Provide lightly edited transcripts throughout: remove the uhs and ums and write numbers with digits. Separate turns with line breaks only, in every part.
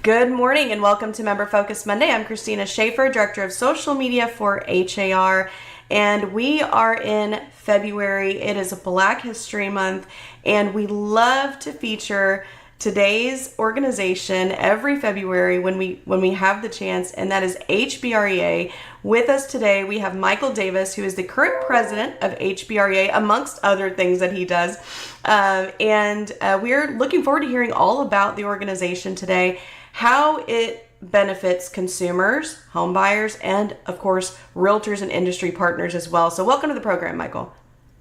Good morning and welcome to Member Focus Monday. I'm Christina Schaefer, Director of Social Media for HAR, and we are in February. It is Black History Month, and we love to feature today's organization every February when we have the chance, and that is HBREA. With us today, we have Michael Davis, who is the current president of HBREA, amongst other things that he does. And we're looking forward to hearing all about the organization today, how it benefits consumers, home buyers, and of course, realtors and industry partners as well. So welcome to the program, Michael.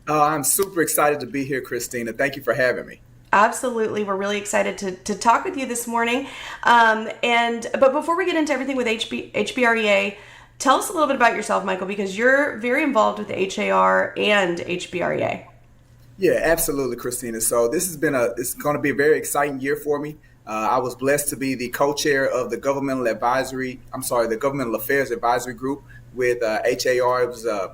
I'm super excited to be here, Christina. Thank you for having me.
Absolutely. We're really excited to talk with you this morning. But before we get into everything with HBREA, tell us a little bit about yourself, Michael, because you're very involved with HAR and HBREA.
Yeah, absolutely, Christina. So it's going to be a very exciting year for me. I was blessed to be the co-chair of the Governmental Affairs Advisory Group with HAR. It was an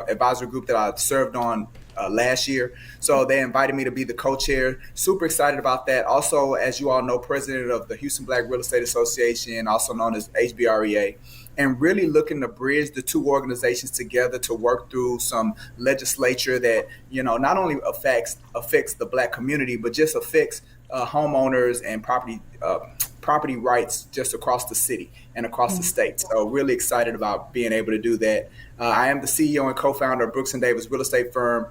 advisory group that I served on last year. So they invited me to be the co-chair. Super excited about that. Also, as you all know, president of the Houston Black Real Estate Association, also known as HBREA, and really looking to bridge the two organizations together to work through some legislature that, not only affects the Black community, but just affects homeowners and property rights just across the city and across the state. So really excited about being able to do that. I am the CEO and co-founder of Brooks & Davis real estate firm.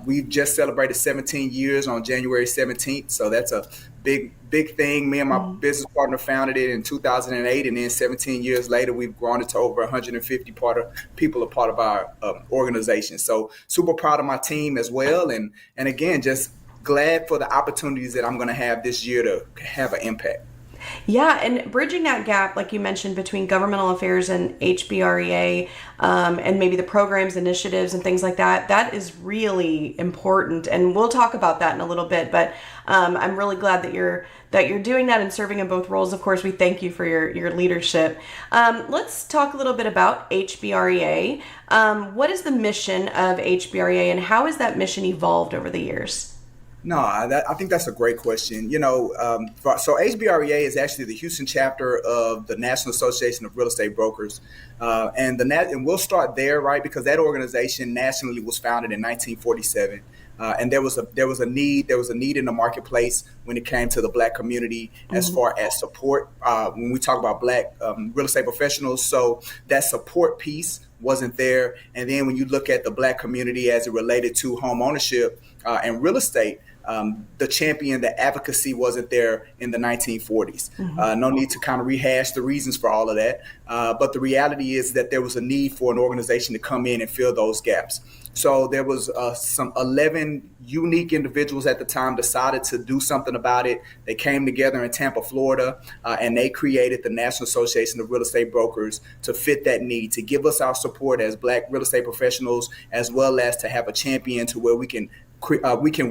We've just celebrated 17 years on January 17th. So that's a big thing. Me and my business partner founded it in 2008. And then 17 years later, we've grown it to over 150 people a part of our organization. So super proud of my team as well. And again, just glad for the opportunities that I'm going to have this year to have an impact.
Yeah, and bridging that gap, like you mentioned, between governmental affairs and HBREA, and maybe the programs, initiatives, and things like that, that is really important. And we'll talk about that in a little bit. But I'm really glad that you're doing that and serving in both roles. Of course, we thank you for your leadership. Let's talk a little bit about HBREA. What is the mission of HBREA, and how has that mission evolved over the years?
No, I think that's a great question. So HBREA is actually the Houston chapter of the National Association of Real Estate Brokers, and we'll start there, right? Because that organization nationally was founded in 1947, and there was a need in the marketplace when it came to the Black community as far as support. When we talk about Black real estate professionals, so that support piece wasn't there, and then when you look at the Black community as it related to home ownership and real estate. The advocacy wasn't there in the 1940s. No need to kind of rehash the reasons for all of that. But the reality is that there was a need for an organization to come in and fill those gaps. So there was some 11 unique individuals at the time decided to do something about it. They came together in Tampa, Florida, and they created the National Association of Real Estate Brokers to fit that need, to give us our support as Black real estate professionals, as well as to have a champion to where we can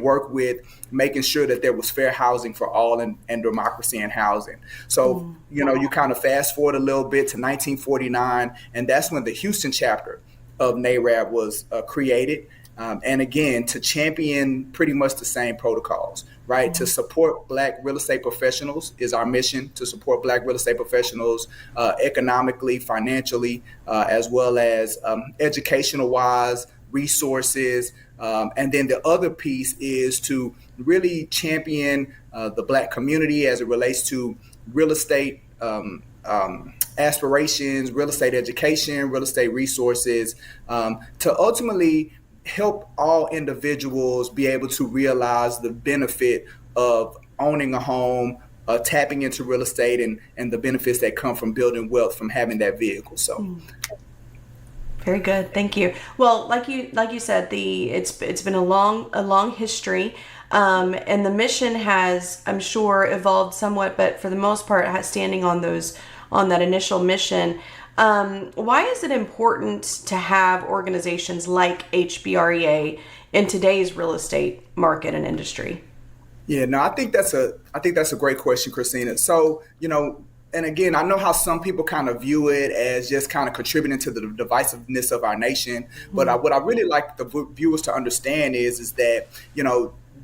work with making sure that there was fair housing for all and democracy in housing. So, you kind of fast forward a little bit to 1949, and that's when the Houston chapter of NAREB was created. And again, to champion pretty much the same protocols, right? To support Black real estate professionals is our mission, to support Black real estate professionals economically, financially, as well as educational-wise, resources. And then the other piece is to really champion the Black community as it relates to real estate aspirations, real estate education, real estate resources, to ultimately help all individuals be able to realize the benefit of owning a home, tapping into real estate, and the benefits that come from building wealth from having that vehicle. So.
Very good. Thank you. Well, like you said, it's been a long history, and the mission has, I'm sure, evolved somewhat, but for the most part, standing on that initial mission. Why is it important to have organizations like HBREA in today's real estate market and industry?
Yeah, no, I think that's a great question, Christina. So, and again, I know how some people kind of view it as just kind of contributing to the divisiveness of our nation. But what I really like the viewers to understand is that,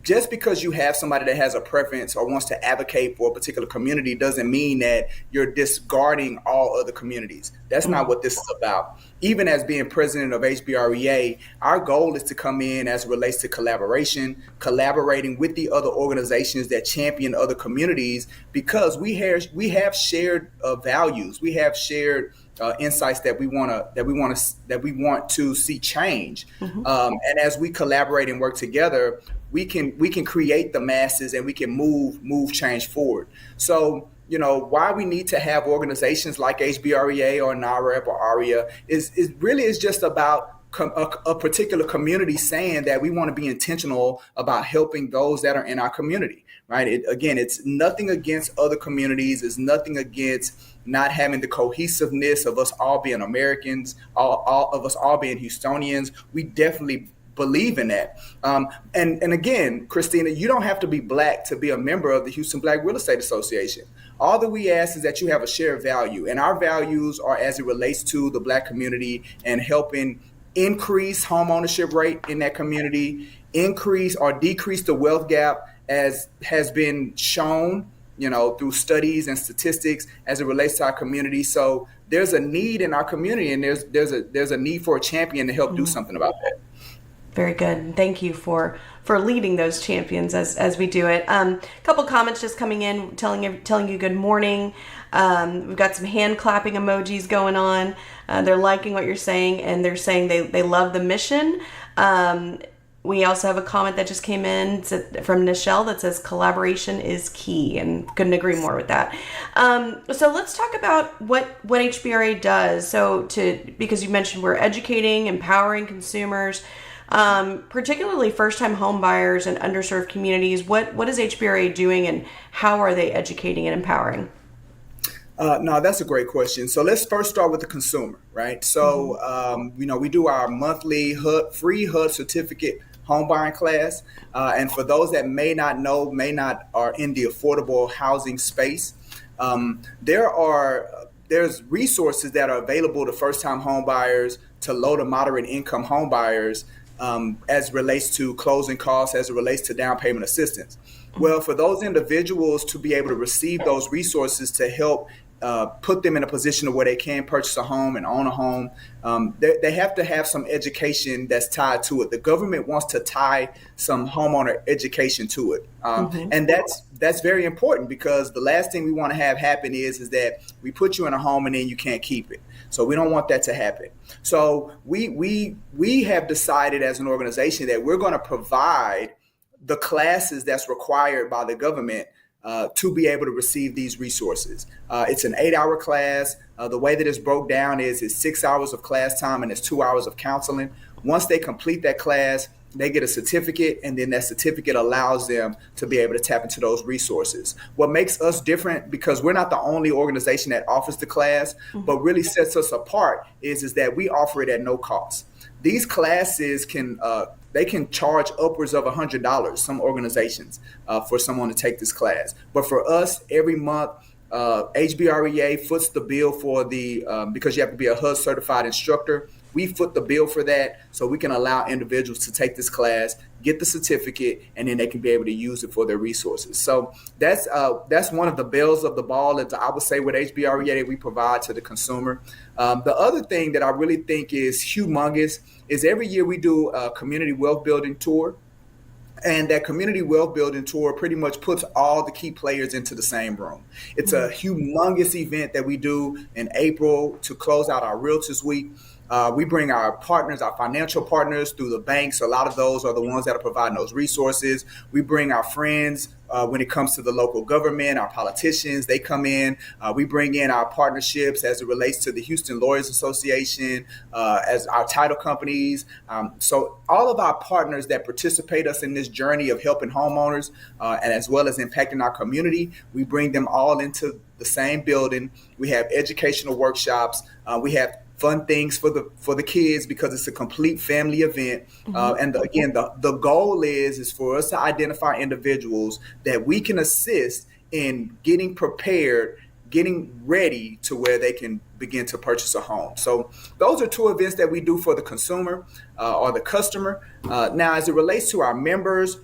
just because you have somebody that has a preference or wants to advocate for a particular community doesn't mean that you're discarding all other communities. That's not what this is about. Even as being president of HBREA, our goal is to come in as it relates to collaborating with the other organizations that champion other communities, because we have shared values, we have shared insights that we want to see change. And as we collaborate and work together, we can create the masses and we can move change forward. So, why we need to have organizations like HBREA or NAREP or AREA is just about a particular community saying that we want to be intentional about helping those that are in our community, right? It's nothing against other communities. It's nothing against not having the cohesiveness of us all being Americans, all of us all being Houstonians. We definitely believe in that. And again, Christina, you don't have to be Black to be a member of the Houston Black Real Estate Association. All that we ask is that you have a shared value, and our values are as it relates to the Black community and helping increase home ownership rate in that community, increase or decrease the wealth gap as has been shown, through studies and statistics as it relates to our community. So there's a need in our community, and there's a need for a champion to help do something about that.
Very good. Thank you for leading those champions as we do it. A couple comments just coming in, telling you good morning. We've got some hand clapping emojis going on. They're liking what you're saying, and they're saying they love the mission. We also have a comment that just came in from Nichelle that says collaboration is key, and couldn't agree more with that. So let's talk about what HBRA does. Because you mentioned we're educating, empowering consumers, particularly first-time home buyers and underserved communities. What is HBRA doing, and how are they educating and empowering?
No, that's a great question. So let's first start with the consumer, right? So, we do our monthly free HUD certificate home buying class. And for those that may not are in the affordable housing space, there's resources that are available to first-time home buyers, to low to moderate income home buyers, as it relates to closing costs, as it relates to down payment assistance. Well, for those individuals to be able to receive those resources to help put them in a position where they can purchase a home and own a home, they have to have some education that's tied to it. The government wants to tie some homeowner education to it. And that's very important, because the last thing we want to have happen is that we put you in a home and then you can't keep it. So we don't want that to happen. So we have decided as an organization that we're going to provide the classes that's required by the government to be able to receive these resources. It's an 8-hour class. The way that it's broke down is it's 6 hours of class time and it's 2 hours of counseling. Once they complete that class, they get a certificate, and then that certificate allows them to be able to tap into those resources. What makes us different, because we're not the only organization that offers the class, but really sets us apart, is that we offer it at no cost. These classes can charge upwards of $100, some organizations, for someone to take this class. But for us, every month, HBREA foots the bill for because you have to be a HUD certified instructor. We foot the bill for that, so we can allow individuals to take this class, get the certificate, and then they can be able to use it for their resources. So that's one of the bells of the ball that I would say with HBREA that we provide to the consumer. The other thing that I really think is humongous is every year we do a community wealth building tour. And that community wealth building tour pretty much puts all the key players into the same room. It's a humongous event that we do in April to close out our Realtors Week. We bring our partners, our financial partners through the banks. A lot of those are the ones that are providing those resources. We bring our friends when it comes to the local government, our politicians, they come in. We bring in our partnerships as it relates to the Houston Lawyers Association, as our title companies. So all of our partners that participate us in this journey of helping homeowners and as well as impacting our community, we bring them all into the same building. We have educational workshops. We have fun things for the kids, because it's a complete family event. And again, the goal is for us to identify individuals that we can assist in getting prepared, getting ready to where they can begin to purchase a home. So those are two events that we do for the consumer or the customer. Now, as it relates to our members,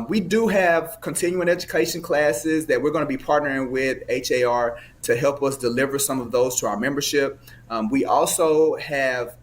We do have continuing education classes that we're going to be partnering with HAR to help us deliver some of those to our membership. We also have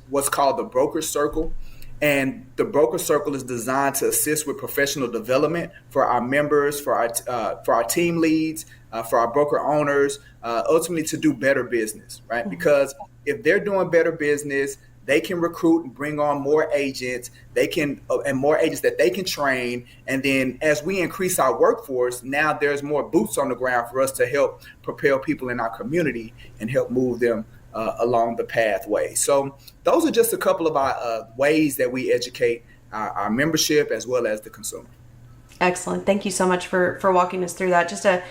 what's called the Broker Circle. And the Broker Circle is designed to assist with professional development for our members, for our team leads, for our broker owners, ultimately to do better business, right? Mm-hmm. Because if they're doing better business, they can recruit and bring on more agents. They can and more agents that they can train. And then as we increase our workforce, now there's more boots on the ground for us to help propel people in our community and help move them along the pathway. So those are just a couple of our ways that we educate our membership as well as the consumer.
Excellent. Thank you so much for walking us through that. Just a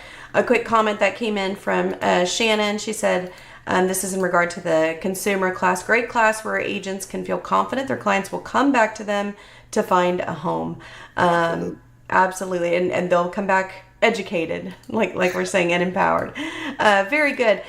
quick comment that came in from Shannon. She said, this is in regard to the consumer class. Great class where agents can feel confident their clients will come back to them to find a home. Absolutely. And they'll come back educated, like we're saying, and empowered. Very good.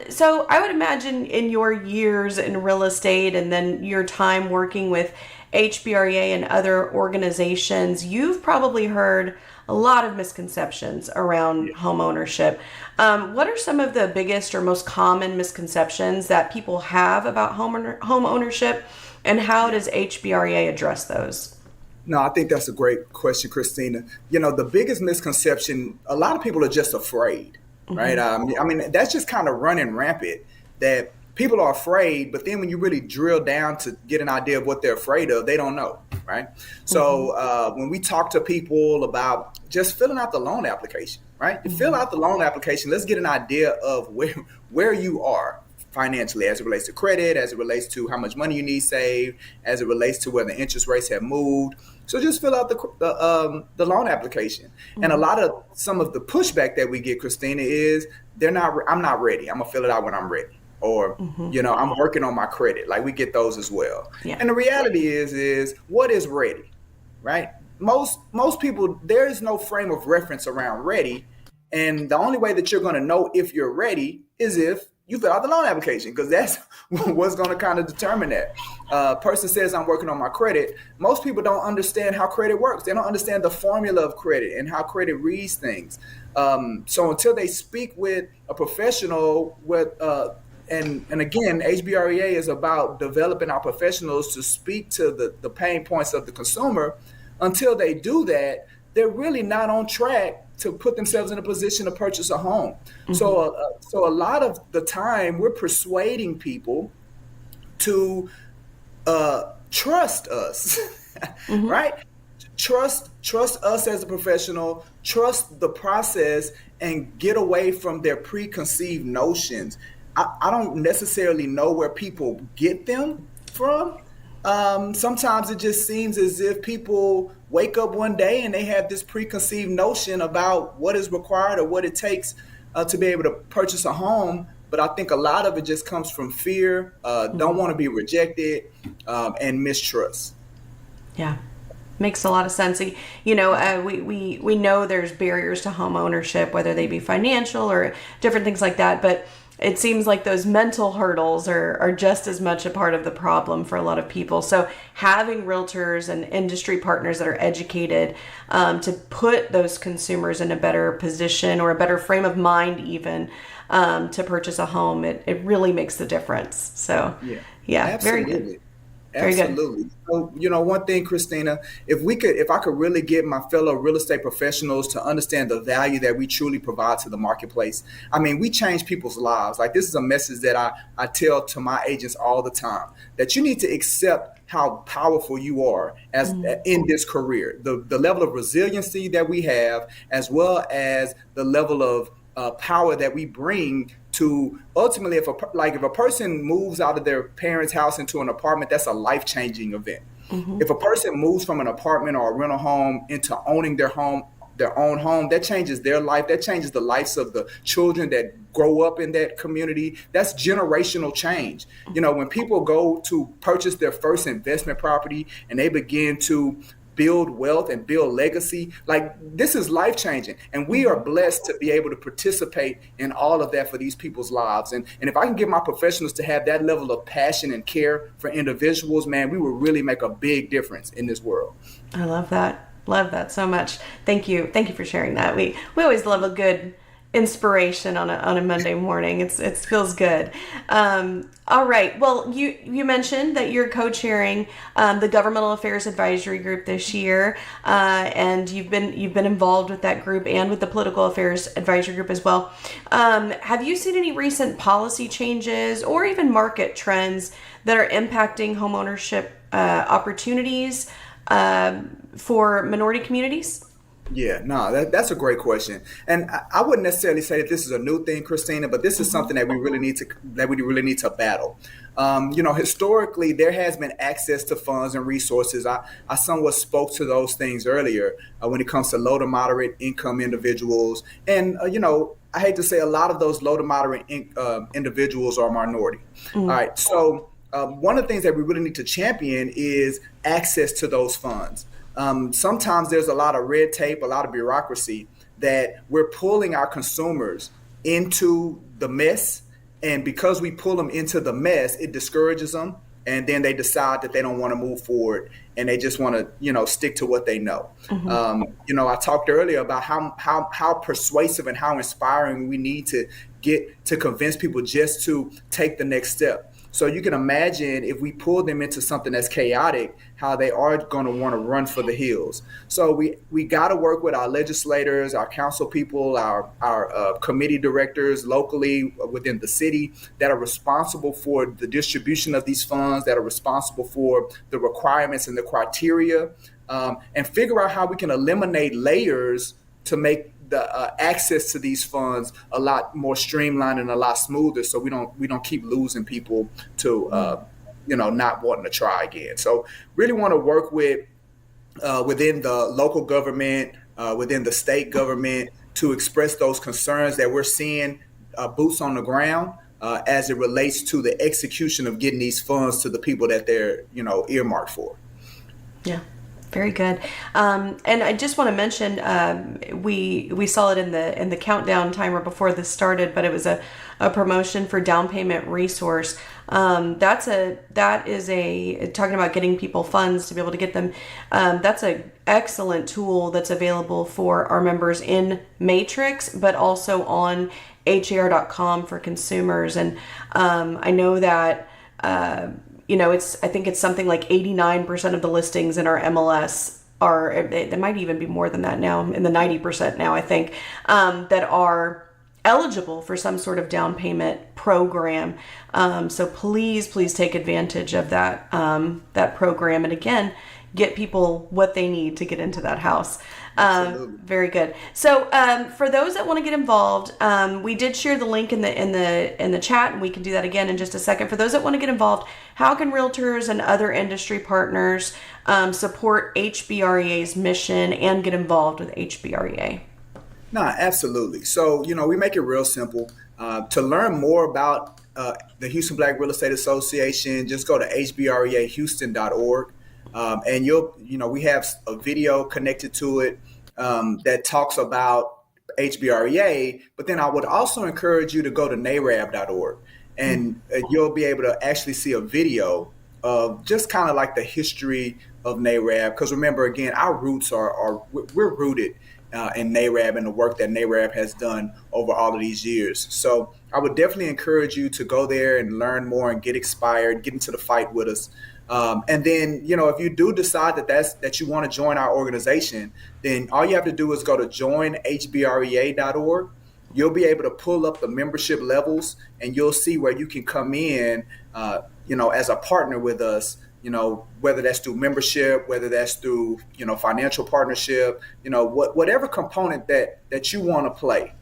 So I would imagine in your years in real estate and then your time working with HBREA and other organizations, you've probably heard a lot of misconceptions around home ownership. What are some of the biggest or most common misconceptions that people have about home ownership, and how does HBREA address those?
No, I think that's a great question, Christina. The biggest misconception, a lot of people are just afraid, right? I mean, that's just kind of running rampant, that people are afraid, but then when you really drill down to get an idea of what they're afraid of, they don't know, right? So when we talk to people about just filling out the loan application, right? You fill out the loan application, let's get an idea of where you are financially as it relates to credit, as it relates to how much money you need saved, as it relates to whether interest rates have moved. So just fill out the loan application. And a lot of some of the pushback that we get, Christina, is I'm not ready. I'm gonna fill it out when I'm ready. Or, I'm working on my credit. Like, we get those as well. Yeah. And the reality is what is ready, right? Most people, there is no frame of reference around ready. And the only way that you're going to know if you're ready is if you fill out the loan application, because that's what's going to kind of determine that. Person says, I'm working on my credit. Most people don't understand how credit works. They don't understand the formula of credit and how credit reads things. So until they speak with a professional and again, HBREA is about developing our professionals to speak to the pain points of the consumer. Until they do that, they're really not on track to put themselves in a position to purchase a home. So a lot of the time, we're persuading people to trust us, right? Trust us as a professional, trust the process, and get away from their preconceived notions. I don't necessarily know where people get them from. Sometimes it just seems as if people wake up one day and they have this preconceived notion about what is required or what it takes to be able to purchase a home. But I think a lot of it just comes from fear, don't want to be rejected, and mistrust.
Yeah. Makes a lot of sense. We know there's barriers to home ownership, whether they be financial or different things like that. But it seems like those mental hurdles are just as much a part of the problem for a lot of people. So having realtors and industry partners that are educated to put those consumers in a better position or a better frame of mind even to purchase a home, it really makes the difference. So yeah, very good.
Absolutely. So, one thing, Christina, if I could really get my fellow real estate professionals to understand the value that we truly provide to the marketplace. I mean, we change people's lives. Like, this is a message that I tell to my agents all the time, that you need to accept how powerful you are in this career, the level of resiliency that we have, as well as the level of power that we bring to ultimately, if a person moves out of their parents' house into an apartment, that's a life-changing event. If a person moves from an apartment or a rental home into owning their own home, that changes their life. That changes the lives of the children that grow up in that community. That's generational change. When people go to purchase their first investment property and they begin to build wealth and build legacy, like, this is life-changing, and we are blessed to be able to participate in all of that for these people's lives. And if I can get my professionals to have that level of passion and care for individuals, man, we will really make a big difference in this world.
I love that. Love that so much. Thank you. Thank you for sharing that. We always love a good inspiration on a Monday morning. It feels good. All right. Well, you mentioned that you're co-chairing the Governmental Affairs Advisory Group this year, and you've been involved with that group and with the Political Affairs Advisory Group as well. Have you seen any recent policy changes or even market trends that are impacting homeownership opportunities for minority communities?
Yeah, no, that's a great question, and I wouldn't necessarily say that this is a new thing, Christina, but this is something that we really need to battle. Historically, there has been access to funds and resources. I somewhat spoke to those things earlier when it comes to low to moderate income individuals, and I hate to say a lot of those low to moderate individuals are minority. All right, so one of the things that we really need to champion is access to those funds. Sometimes there's a lot of red tape, a lot of bureaucracy that we're pulling our consumers into the mess. And because we pull them into the mess, it discourages them. And then they decide that they don't want to move forward and they just want to, stick to what they know. I talked earlier about how persuasive and how inspiring we need to get to convince people just to take the next step. So you can imagine if we pull them into something that's chaotic, how they are going to want to run for the hills. So we got to work with our legislators, our council people, our committee directors locally within the city that are responsible for the distribution of these funds, that are responsible for the requirements and the criteria, and figure out how we can eliminate layers to make the access to these funds a lot more streamlined and a lot smoother, so we don't keep losing people to not wanting to try again. So really want to work with within the local government, within the state government, to express those concerns that we're seeing boots on the ground as it relates to the execution of getting these funds to the people that they're earmarked for.
Yeah. Very good. And I just want to mention, we saw it in the countdown timer before this started, but it was a promotion for down payment resource. That is talking about getting people funds to be able to get them. That's an excellent tool that's available for our members in Matrix, but also on HAR.com for consumers. And I know that I think it's something like 89% of the listings in our MLS are, it might even be more than that now, in the 90% now, I think, that are eligible for some sort of down payment program. So please take advantage of that program. And again, get people what they need to get into that house. Very good. So for those that want to get involved, we did share the link in the chat, and we can do that again in just a second. For those that want to get involved, how can realtors and other industry partners support HBREA's mission and get involved with HBREA?
No, absolutely. So, we make it real simple. To learn more about the Houston Black Real Estate Association, just go to hbreahouston.org. And we have a video connected to it that talks about HBREA, but then I would also encourage you to go to NARAB.org, and you'll be able to actually see a video of just kind of like the history of NARAB. Because remember, again, our roots we're rooted in NARAB and the work that NARAB has done over all of these years. So I would definitely encourage you to go there and learn more and get inspired, get into the fight with us. And then, if you do decide that you want to join our organization, then all you have to do is go to joinhbrea.org. You'll be able to pull up the membership levels, and you'll see where you can come in, as a partner with us, whether that's through membership, whether that's through, financial partnership, whatever component that you want to play.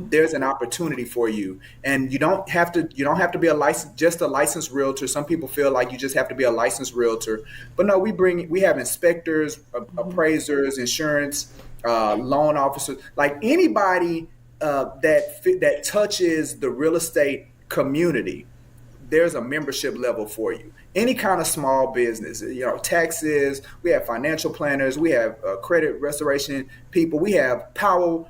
There's an opportunity for you, and you don't have to be just a licensed realtor. Some people feel like you just have to be a licensed realtor, but no, we have inspectors, appraisers, insurance, loan officers, like anybody that touches the real estate community. There's a membership level for you. Any kind of small business, taxes, we have financial planners, we have credit restoration people, we have power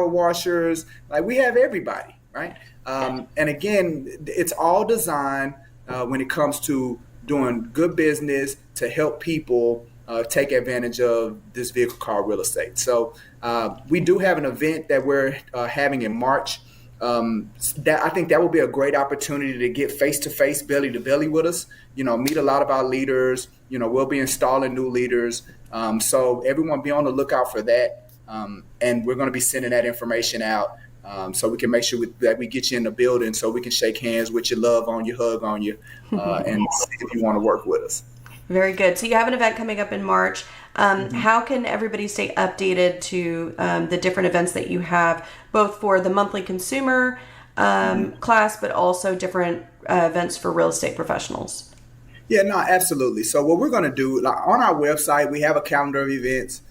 washers, like we have everybody, right? And again, it's all designed when it comes to doing good business to help people take advantage of this vehicle called real estate. So we do have an event that we're having in March. That I think that will be a great opportunity to get face-to-face, belly-to-belly with us, meet a lot of our leaders. We'll be installing new leaders. So everyone be on the lookout for that. And we're going to be sending that information out so we can make sure that we get you in the building so we can shake hands with you, love on you, hug on you, and see if you want to work with us.
Very good. So you have an event coming up in March. How can everybody stay updated to the different events that you have, both for the monthly consumer class, but also different events for real estate professionals?
Yeah, no, absolutely. So what we're going to do, on our website, we have a calendar of events.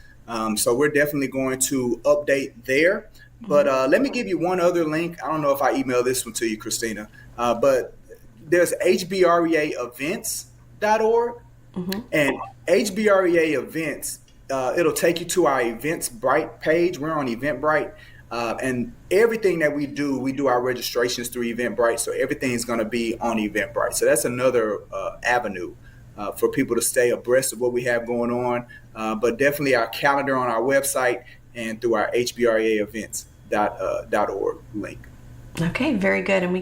So we're definitely going to update there. But let me give you one other link. I don't know if I emailed this one to you, Christina, but there's HBREA and HBREA events, it'll take you to our Eventbrite page. We're on Eventbrite. And everything that we do our registrations through Eventbrite. So everything's going to be on Eventbrite. So that's another avenue for people to stay abreast of what we have going on. But definitely our calendar on our website and through our HBREAevents.org link. Okay,
very good. And we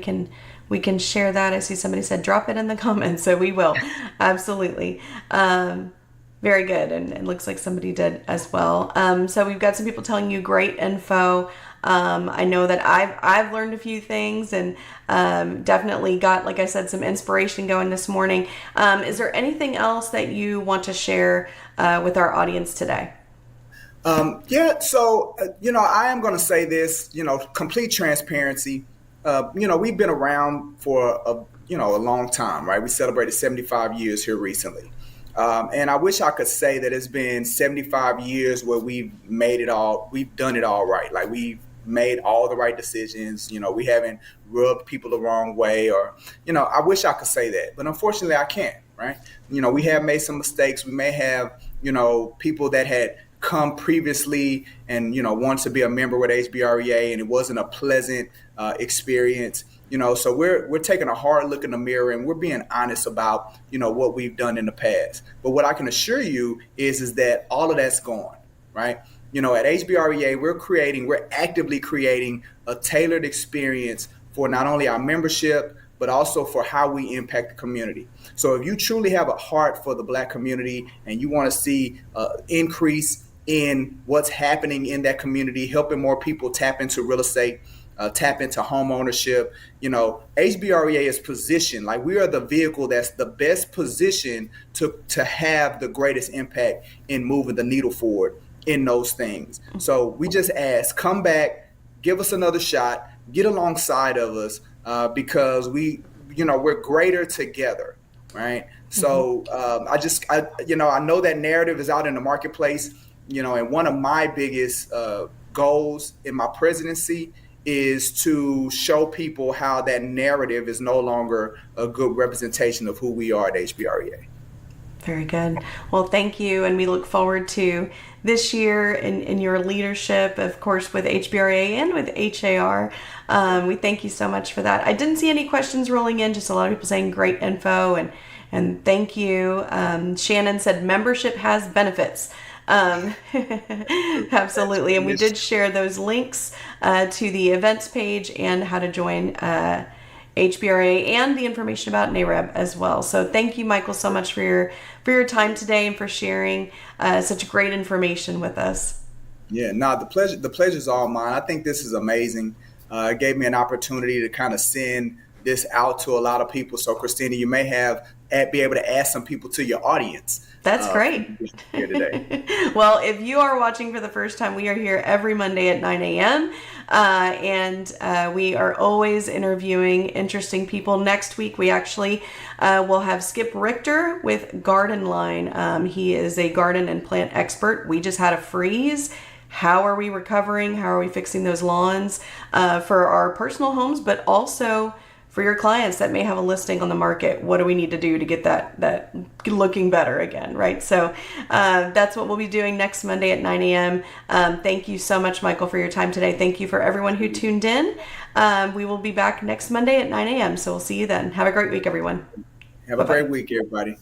can share that. I see somebody said drop it in the comments, so we will. Absolutely. Very good. And it looks like somebody did as well. So we've got some people telling you great info. I know that I've learned a few things and definitely got, like I said, some inspiration going this morning. Is there anything else that you want to share with our audience today?
So, I am going to say this, complete transparency. We've been around for a long time, right? We celebrated 75 years here recently. And I wish I could say that it's been 75 years where we've done it all right. Like we've made all the right decisions. We haven't rubbed people the wrong way or, I wish I could say that, but unfortunately I can't, right? We have made some mistakes. We may have, people that had come previously and, wanted to be a member with HBREA and it wasn't a pleasant experience. So we're taking a hard look in the mirror and we're being honest about, what we've done in the past. But what I can assure you is that all of that's gone, right? At HBREA, we're actively creating a tailored experience for not only our membership, but also for how we impact the community. So if you truly have a heart for the Black community and you want to see increase in what's happening in that community, helping more people tap into real estate, tap into home ownership, HBREA is positioned like we are the vehicle that's the best position to have the greatest impact in moving the needle forward in those things. So we just ask, come back, give us another shot, get alongside of us because we're greater together, right? So I know that narrative is out in the marketplace, and one of my biggest goals in my presidency is to show people how that narrative is no longer a good representation of who we are at HBREA.
Very good. Well, thank you. And we look forward to this year in your leadership, of course, with HBREA and with HAR. We thank you so much for that. I didn't see any questions rolling in, just a lot of people saying great info and thank you. Shannon said membership has benefits. Absolutely. And we did share those links to the events page and how to join HBREA and the information about NAREB as well. So thank you, Michael, so much for your time today and for sharing such great information with us.
Yeah, the pleasure's all mine. I think this is amazing. It gave me an opportunity to kind of send this out to a lot of people. So Christina, you may be able to add some people to your audience.
That's great.
Here today.
Well, if you are watching for the first time, we are here every Monday at 9 a.m. And we are always interviewing interesting people. Next week, we actually will have Skip Richter with Garden Line. He is a garden and plant expert. We just had a freeze. How are we recovering? How are we fixing those lawns for our personal homes, but also for your clients that may have a listing on the market? What do we need to do to get that looking better again, right? So that's what we'll be doing next Monday at 9 a.m. Thank you so much, Michael, for your time today. Thank you for everyone who tuned in. We will be back next Monday at 9 a.m. So we'll see you then. Have a great week, everyone.
Have a great week, everybody.